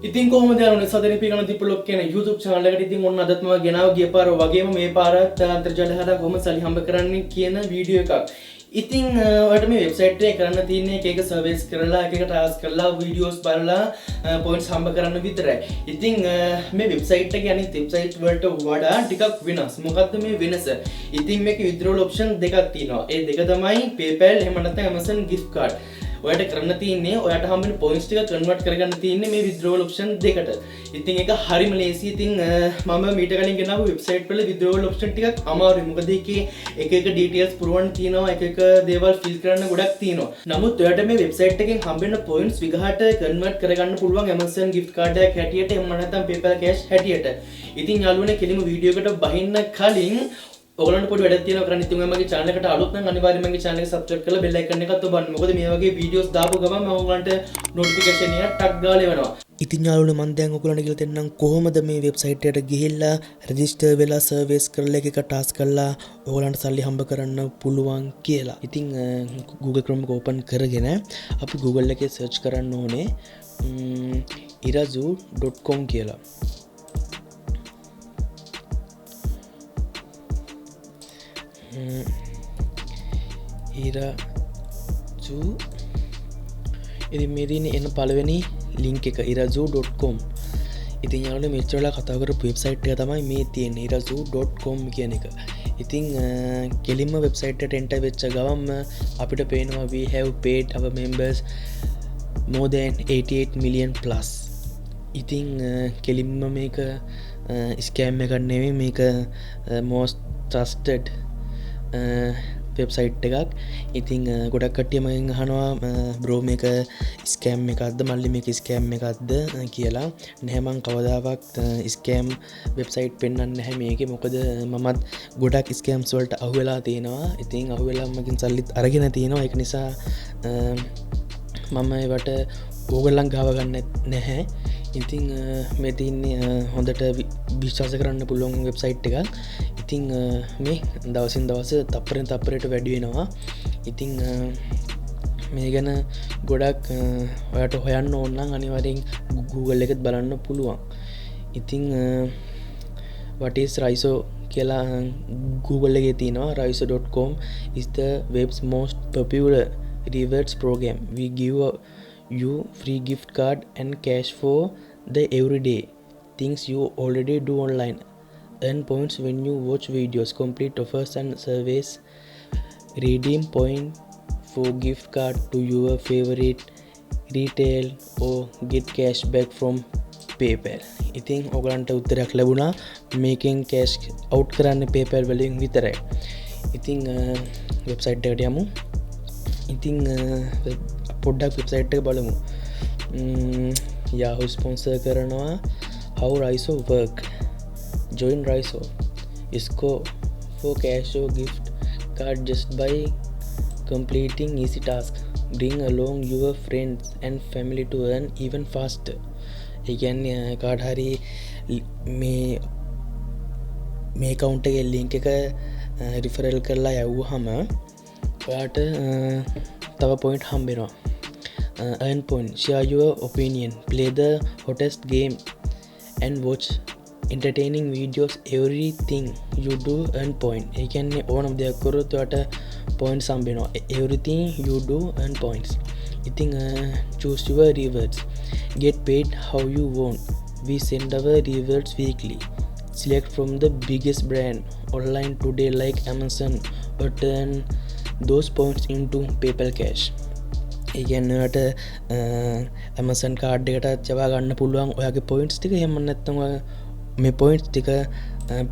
ඉතින් කොහොමද යන්නේ සදරේ පිටන Nadeepa Log කියන YouTube channel එකට ඉතින් ඔන්න අදත් මම ගෙනාව ගිය පාර වගේම මේ පාරත් අන්තර්ජාලය හරහා කොහොම සල්ලි හම්බ කරන්නේ කියන වීඩියෝ එකක්. ඉතින් ඔයාලට මේ වෙබ්සයිට් එකේ කරන්න තියෙන්නේ එක සර්වේස් කරලා එක ටාස්ක් කරලා වීඩියෝස් බලලා පොයින්ට්ස් හම්බ කරන්න විතරයි. ඉතින් මේ වෙබ්සයිට් එකේ අනිත් වෙබ්සයිට් වලට වඩා ටිකක් වෙනස්. මොකද්ද මේ වෙනස? ඉතින් මේකේ withdrawal option දෙකක් තියෙනවා. ඒ දෙක තමයි PayPal එහෙම නැත්නම් Amazon gift card. ඔයාලට කරන්න තියෙන්නේ ඔයාලට හම්බෙන points ටික convert කරගන්න තියෙන්නේ මේ withdrawal option දෙකට. ඉතින් ඒක හරිම ලේසි. ඉතින් මම මීට කලින් ගෙනාවු වෙබ්සයිට් වල withdrawal option ටිකක් අමාරුයි. මොකද ඒකේ එක details පුරවන්න තියෙනවා, එක දේවල් fill කරන්න ගොඩක් තියෙනවා. නමුත් ඔයාලට මේ වෙබ්සයිට් එකෙන් හම්බෙන points විගහට convert කරගන්න පුළුවන් Amazon gift card එකක් හැටියට එහෙම නැත්නම් PayPal cash හැටියට. ඉතින් යාළුවනේ කෙලිම වීඩියෝ එකට බහින්න කලින් ඔයගලන්ට පොඩි වැඩක් තියෙනවා කරන්න. ඉතින් මගේ channel එකට අලුත් නම් අනිවාර්යයෙන් මගේ channel එක subscribe කරලා bell icon එකත් ඔබන්න. මොකද මේ වගේ videos දාපු ගමන් මම ඔයගලන්ට notification එක ටක් ගාලා එවනවා. ඉතින් යාළුවනේ මම දැන් ඔයගලන්ට කියලා දෙන්නම් කොහොමද මේ වෙබ්සයිට් එකට ගිහිල්ලා register වෙලා surveys කරලා එක task කරලා ඔයගලන්ට සල්ලි හම්බ කරන්න පුළුවන් කියලා. ඉතින් Google Chrome එක open කරගෙන අපි Google එකේ search කරන්න ඕනේ irazu.com කියලා. irazu ඉතින් මේ තියෙන එන පළවෙනි link එක irazu.com. ඉතින් යාළුවනේ මෙච්චර වෙලා කතා කරපු වෙබ්සයිට් එක තමයි මේ තියෙන්නේ irazu.com කියන එක. ඉතින් කෙලින්ම වෙබ්සයිට් එකට enter වෙච්ච ගමන්ම අපිට පේනවා we have paid our members more than 88 million plus. ඉතින් කෙලින්ම මේක ස්කෑම් එකක් නෙවෙයි, මේක most trusted වෙබ්සයිට් එකක්. ඉතින් ගොඩක් කට්ටිය මගෙන් අහනවා බ්‍රෝ මේක ස්කෑම් එකක්ද මල්ලි මේක ස්කෑම් එකක්ද කියලා. නැහැ, මං කවදාවත් ස්කෑම් වෙබ්සයිට් පෙන්වන්නේ නැහැ මේකේ. මොකද මමත් ගොඩක් ස්කෑම්ස් වලට අහු වෙලා තියෙනවා. ඉතින් අහු වෙලා මගෙන් සල්ලිත් අරගෙන තියෙනවා. ඒක නිසා මම ඒවට ඕගොල්ලන් ගාව ගන්න නැහැ. ඉතින් මේ තියන්නේ හොඳට විශ්වාස කරන්න පුළුවන් වෙබ්සයිට් එකක්. ඉතින් මේ දවසින් දවස තප්පරෙන් තප්පරයට වැඩි වෙනවා. ඉතින් මේ ගැන ගොඩක් ඔයාලට හොයන්න ඕන නම් අනිවාර්යෙන් Google එකත් බලන්න පුළුවන්. ඉතින් what is Raiso කියලා Google එකේ තියෙනවා. Raiso.com is the web's most popular rewards program. We give you free gift card and cash for the everyday things you already do online. Earn points when you watch videos, complete offers and surveys, redeem point for gift card to your favorite retail or get cash back from PayPal. ඉතින් ඔයගලන්ට උත්තරයක් ලැබුණා. මේකෙන් cash out කරන්න PayPal වලින් විතරයි. ඉතින් website එකට යමු. ඉතින් පොඩ්ඩක් වෙබ්සයිට් එක බලමු. Yahoo ස්පොන්සර් කරනවා how Raiso work. Join Raiso. Score for cash or gift card just by completing easy tasks. Bring along your friends and family to earn even faster. ඒ කියන්නේ කාඩ් හරි මේ account එකේ link එක referral කරලා යවුවහම ඔයාට තව point හම්බ වෙනවා. Earn point, share your opinion, play the hottest game and watch entertaining videos. Everything you do earn point. ඒ කියන්නේ ඕනම දෙයක් කරොත් ඔයාට points හම්බ වෙනවා. Everything you do earn points. ඉතින් choose your rewards. Get paid how you want. We send our rewards weekly. Select from the biggest brand online today like Amazon or turn those points into PayPal cash. ඒ කියන්නේ ඔයාට Amazon card එකටත් යවා ගන්න පුළුවන් ඔයාගේ points ටික. එහෙම නැත්නම් මේ points ටික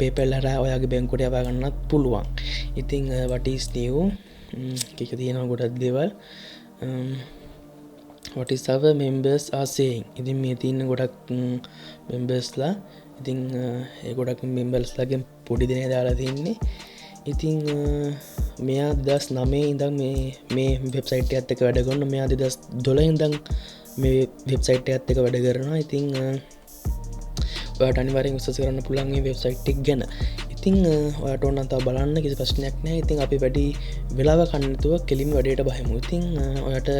PayPal හරහා ඔයාගේ බැංකුවට යවා ගන්නත් පුළුවන්. ඉතින් what is new කීක තියෙනවා ගොඩක් දේවල්. what is our members are saying. ඉතින් මේ තියෙන ගොඩක් members ලා. ඉතින් ඒ ගොඩක් members ලාගෙන් පොඩි දෙයක් දාලා තින්නේ. ඉතින් මෙයා 2009 ඉඳන් මේ වෙබ්සයිට් එකත් එක්ක වැඩ කරනවා. මෙයා 2012 ඉඳන් මේ වෙබ්සයිට් එකත් එක්ක වැඩ කරනවා. ඉතින් ඔයාලට අනිවාර්යෙන් විශ්වාස කරන්න පුළුවන් මේ වෙබ්සයිට් එක ගැන. ඉතින් ඔයාලට ඕන නම් තව බලන්න කිසි ප්‍රශ්නයක් නැහැ. ඉතින් අපි වැඩි වෙලාවක් ගන්න නැතුව කෙලින්ම වැඩේට බහිමු. ඉතින් ඔයාලට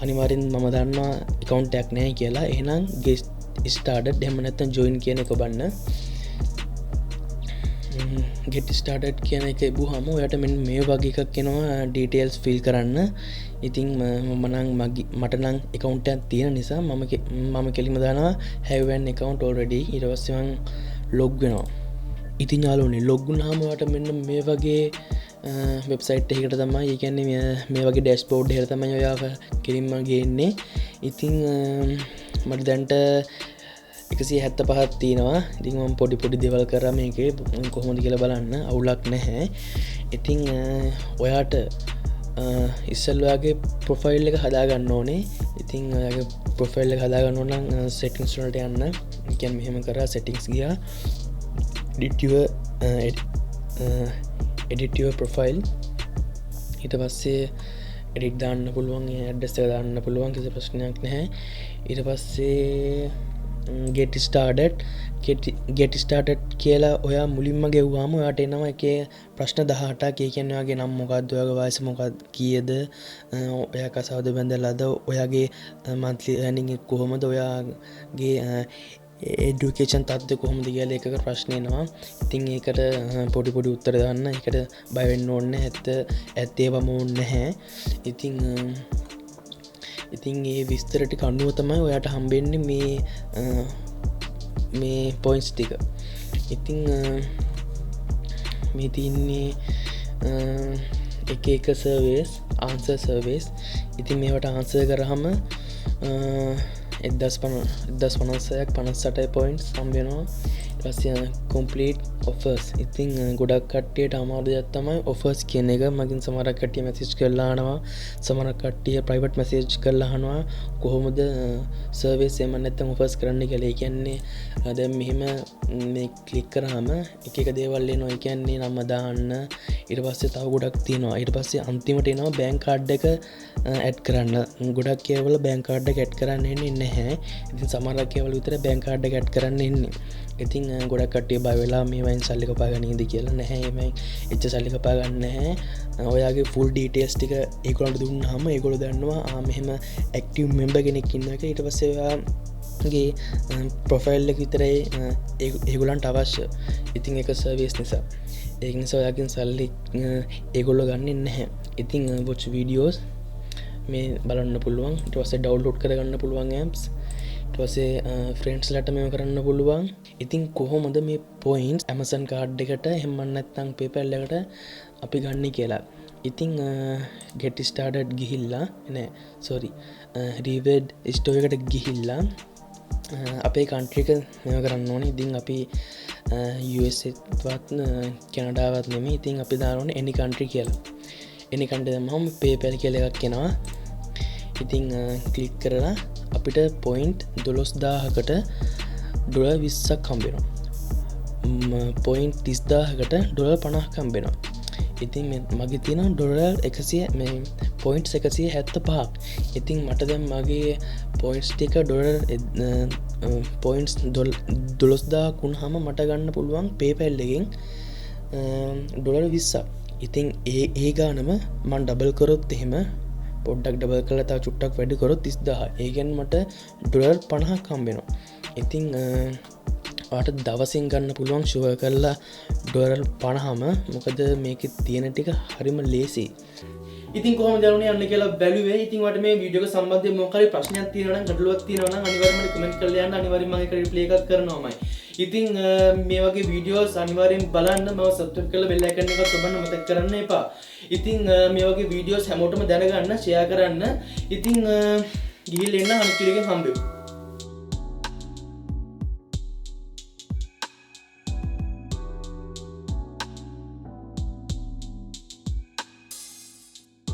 අනිවාර්යෙන් මම දන්නවා account එකක් නැහැ කියලා. එහෙනම් get started එහෙම නැත්නම් join කියන එක ඔබන්න. get started කියන එක එබුවාම ඔයාලට මෙන්න මේ වගේ එකක් එනවා details fill කරන්න. ඉතින් මට නම් account එකක් තියෙන නිසා මම කෙලිම දානවා have an account already. ඊට පස්සේ මම log වෙනවා. ඉතින් යාළුවනේ log වුණාම ඔයාලට මෙන්න මේ වගේ වෙබ්සයිට් එකකට තමයි, ඒ කියන්නේ මේ වගේ ඩෑෂ්බෝඩ් එකකට තමයි ඔයාව කෙලින්ම ගේන්නේ. ඉතින් මට දැන්ට 175ක් තියෙනවා. ඉතින් මම පොඩි දේවල් කරා මේකේ කොහොමද කියලා බලන්න. අවුලක් නැහැ. ඉතින් ඔයාට ඉස්සෙල්ලා ඔයාගේ ප්‍රොෆයිල් එක හදාගන්න ඕනේ. ඉතින් ඔයාගේ ප්‍රොෆයිල් එක හදාගන්න ඕන නම් settings වලට යන්න. ඒ කියන්නේ මෙහෙම කරා settings ගියා. edit your profile. ඊට පස්සේ edit දාන්න පුළුවන්, address එක දාන්න පුළුවන්, කිසි ප්‍රශ්නයක් නැහැ. ඊට පස්සේ get started කියලා ඔයා මුලින්ම ගෙව්වාම ඔයාට එනවා එකේ ප්‍රශ්න 18ක්. ඒ කියන්නේ ඔයාගේ නම මොකක්ද, ඔයාගේ වයස මොකක්ද, කීයද, ඔයා කසාවද බැඳලාද, ඔයාගේ monthly earning එක කොහොමද, ඔයාගේ education තත්ත්වය කොහොමද කියලා එකක ප්‍රශ්න එනවා. ඉතින් ඒකට පොඩි උත්තර දාන්න. ඒකට බය වෙන්න ඕනේ නැහැ. ඇත්තේවම ඕනේ නැහැ. ඉතින් ඒ විස්තර ටික අනුව තමයි ඔයාට හම්බෙන්නේ මේ points ටික. ඉතින් මේ තියන්නේ එක surveys, answer surveys. ඉතින් මේවට answer කරාම 1056 points හම්බෙනවා. ඊට පස්සේ complete offers. ඉතින් ගොඩක් කට්ටියට අමාරු දෙයක් තමයි offers කියන එක. මගින් සමහරක් කට්ටිය message කරලා අහනවා, සමහරක් කට්ටිය private message කරලා අහනවා කොහොමද service එහෙම නැත්නම් offers කරන්න කියලා. ඒ කියන්නේ දැන් මෙහෙම මේ click කරාම එක දේවල් එනවා. ඒ කියන්නේ නම දාන්න, ඊට පස්සේ තව ගොඩක් තියෙනවා. ඊට පස්සේ අන්තිමට එනවා bank card එක add කරන්න. ගොඩක් ඒවල bank card එක add කරන්න එන්නේ නැහැ. ඉතින් සමහරක් ඒවල විතර bank card එක add කරන්න එන්නේ. ඉතින් ගොඩක් කට්ටිය බය වෙලා මේවෙන් සල්ලි කපා ගන්නේද කියලා. නැහැ, එමෙන් එච්ච සල්ලි කපා ගන්න නැහැ. ඔයාගේ full details ටික ඒගොල්ලන්ට දුන්නාම ඒගොල්ලෝ දන්නවා මෙහෙම active member කෙනෙක් ඉන්නවා කියලා. ඊට පස්සේ ඔයාගේ profile එක විතරයි ඒගොල්ලන්ට අවශ්‍ය. ඉතින් ඒක service නිසා. ඒක නිසා ඔයාගෙන් සල්ලි ඒගොල්ලෝ ගන්නෙ නැහැ. ඉතින් watch videos මේ බලන්න පුළුවන්. ඊට පස්සේ download කරගන්න පුළුවන් apps. ඊට පස්සේ friends ලට මේව කරන්න පුළුවන්. ඉතින් කොහොමද මේ points Amazon card එකට එහෙම නැත්නම් PayPal එකට අපි ගන්න කියලා. ඉතින් get started ගිහිල්ලා reward store එකට ගිහිල්ලා අපේ country එක මේව කරන්න ඕනේ. ඉතින් අපි USA වත් කැනඩාවත් නෙමෙයි. ඉතින් අපි දාන්න ඕනේ any country කියලා. any country දැම්මම PayPal කියලා එකක් එනවා. ඉතින් ක්ලික් කරලා අපිට point 12000කට $20ක් හම්බෙනවා. point 30000කට $50ක් හම්බෙනවා. ඉතින් මගේ තියෙන $100 මේ points 175ක්. ඉතින් මට දැන් මගේ points ටික points 12000ක් වුණාම මට ගන්න පුළුවන් PayPal එකෙන් $20ක්. ඉතින් ඒ ගානම මම ඩබල් කරොත් එහෙම පොඩ්ඩක් ඩබල් කරලා තව චුට්ටක් වැඩි කරොත් 30000. ඒ කියන්නේ මට $50ක් හම්බෙනවා. ඉතින් ඔයාට දවසින් ගන්න පුළුවන් ෂුවර් කරලා $50ම. මොකද මේකේ තියෙන ටික හරිම ලේසි. ඉතින් කොහොමද යන්නේ යන්න කියලා බැලුවේ. ඉතින් ඔයාලට මේ වීඩියෝ එක සම්බන්ධයෙන් මොකක් හරි ප්‍රශ්නයක් තියෙනවා නම් ගැටලුවක් තියෙනවා නම් අනිවාර්යයෙන්ම කමෙන්ට් කරලා යන්න. අනිවාර්යයෙන්ම මම ඒක රිප්ලයි එකක් කරනවාමයි. ඉතින් මේ වගේ වීඩියෝස් අනිවාර්යෙන් බලන්න. මම සබ්ස්ක්‍රයිබ් කරලා බෙල් අයිකන් එකත් ඔබන්න මතක කරන්න එපා. ඉතින් මේ වගේ වීඩියෝස් හැමෝටම දැනගන්න ෂෙයා කරන්න. ඉතින් ගිහින් එන්න අනිත් වීඩියෝ එකෙන් හම්බෙමු.